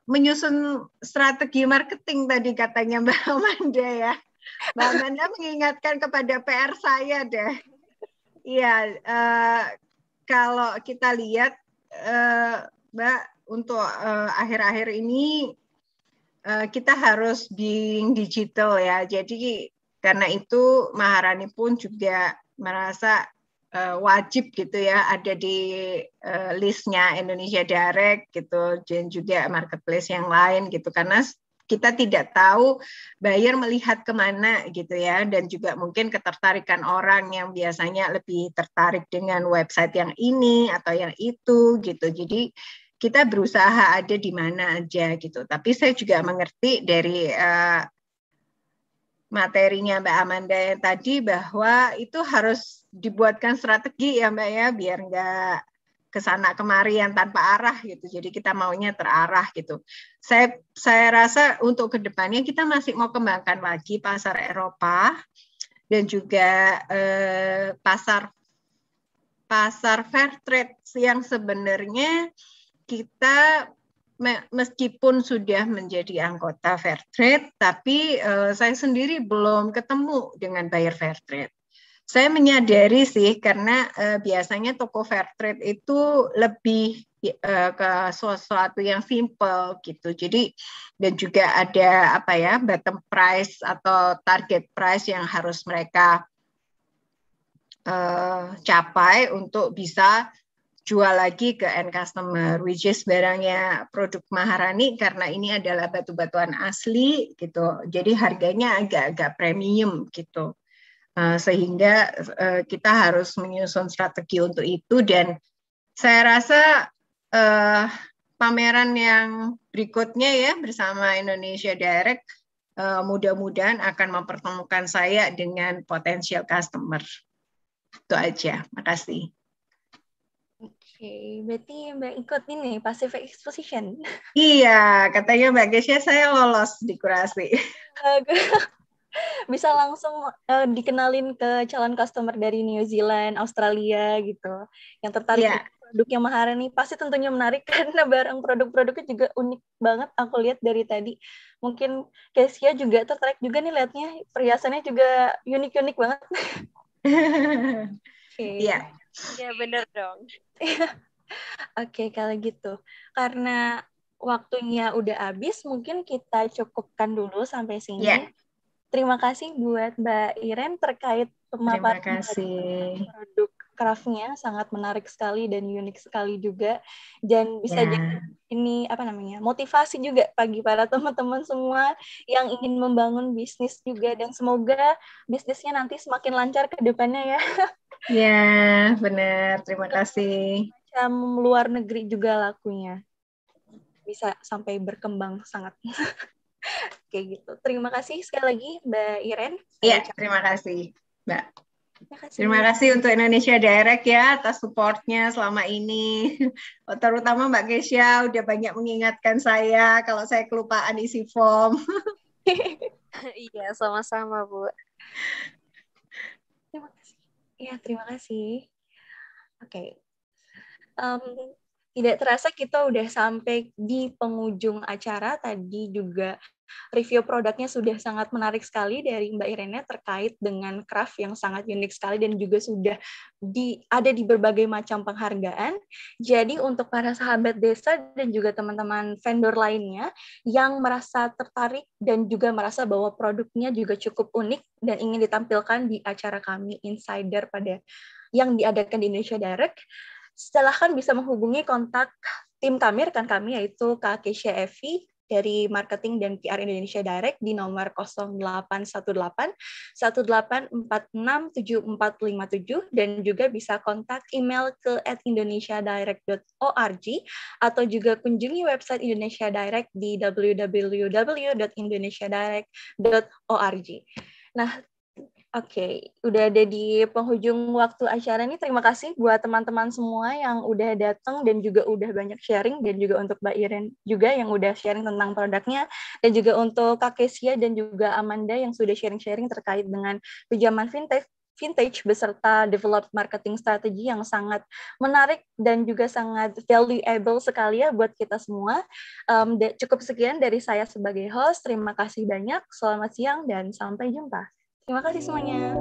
menyusun strategi marketing tadi katanya Mbak Amanda ya. Mbak Amanda mengingatkan kepada PR saya deh. Iya, kalau kita lihat Mbak, untuk akhir-akhir ini kita harus being digital ya. Jadi karena itu Maharani pun juga merasa wajib gitu ya ada di listnya Indonesia Direct gitu, dan juga marketplace yang lain gitu, karena kita tidak tahu buyer melihat kemana gitu ya, dan juga mungkin ketertarikan orang yang biasanya lebih tertarik dengan website yang ini atau yang itu gitu. Jadi kita berusaha ada di mana aja gitu. Tapi saya juga mengerti dari materinya Mbak Amanda yang tadi bahwa itu harus dibuatkan strategi ya Mbak ya, biar nggak kesana kemari yang tanpa arah gitu. Jadi kita maunya terarah gitu. Saya rasa untuk kedepannya kita masih mau kembangkan lagi pasar Eropa dan juga pasar fair trade yang sebenarnya kita meskipun sudah menjadi anggota fair trade, tapi saya sendiri belum ketemu dengan buyer fair trade. Saya menyadari sih, karena biasanya toko fair trade itu lebih ke sesuatu yang simple gitu. Jadi dan juga ada bottom price atau target price yang harus mereka capai untuk bisa jual lagi ke end customer, which is barangnya produk Maharani karena ini adalah batu-batuan asli gitu. Jadi harganya agak-agak premium gitu. Sehingga kita harus menyusun strategi untuk itu, dan saya rasa pameran yang berikutnya ya bersama Indonesia Direct. Mudah-mudahan akan mempertemukan saya dengan potensial customer. Itu aja. Makasih. Oke, berarti Mbak ikut ini Pacific Exposition. Iya, katanya Mbak Gesya saya lolos di kurasi. Bisa langsung dikenalin ke calon customer dari New Zealand, Australia gitu. Yang tertarik Iya. produknya Maharani pasti tentunya menarik karena barang produk-produknya juga unik banget aku lihat dari tadi. Mungkin Kesia juga tertarik juga nih lihatnya, perhiasannya juga unik-unik banget. Iya. Iya bener dong. Oke, kalau gitu. Karena waktunya udah habis, mungkin kita cukupkan dulu sampai sini. Yeah. Terima kasih buat Mbak Iren terkait pemaparan produk craft-nya, sangat menarik sekali dan unik sekali juga. Dan bisa jadi ini motivasi juga bagi para teman-teman semua yang ingin membangun bisnis juga, dan semoga bisnisnya nanti semakin lancar ke depannya ya. Ya, benar. Terima kasih. Macam luar negeri juga lakunya. Bisa sampai berkembang sangat. Kayak gitu. Terima kasih sekali lagi Mbak Iren. Iya, terima kasih Mbak. Makasih. Terima kasih untuk Indonesia Direct ya atas supportnya selama ini. Terutama Mbak Gesya udah banyak mengingatkan saya kalau saya kelupaan isi form. Iya, sama-sama Bu. Terima kasih. Ya, terima kasih. Oke. Tidak terasa kita udah sampai di penghujung acara. Tadi juga review produknya sudah sangat menarik sekali dari Mbak Irene terkait dengan craft yang sangat unik sekali dan juga sudah ada di berbagai macam penghargaan. Jadi untuk para sahabat desa dan juga teman-teman vendor lainnya yang merasa tertarik dan juga merasa bahwa produknya juga cukup unik dan ingin ditampilkan di acara kami Insider yang diadakan di Indonesia Direct, silahkan bisa menghubungi kontak tim kami, rekan kami, yaitu Kak Kesia Evi dari Marketing dan PR Indonesia Direct di nomor 0818 18467457 dan juga bisa kontak email ke @indonesiadirect.org atau juga kunjungi website Indonesia Direct di www.indonesiadirect.org. Nah, Oke, udah ada di penghujung waktu acara ini. Terima kasih buat teman-teman semua yang udah datang dan juga udah banyak sharing, dan juga untuk Mbak Iren juga yang udah sharing tentang produknya, dan juga untuk Kak Kesia dan juga Amanda yang sudah sharing-sharing terkait dengan pinjaman vintage beserta develop marketing strategi yang sangat menarik dan juga sangat valuable sekali ya buat kita semua. Cukup sekian dari saya sebagai host. Terima kasih banyak. Selamat siang dan sampai jumpa. Terima kasih semuanya.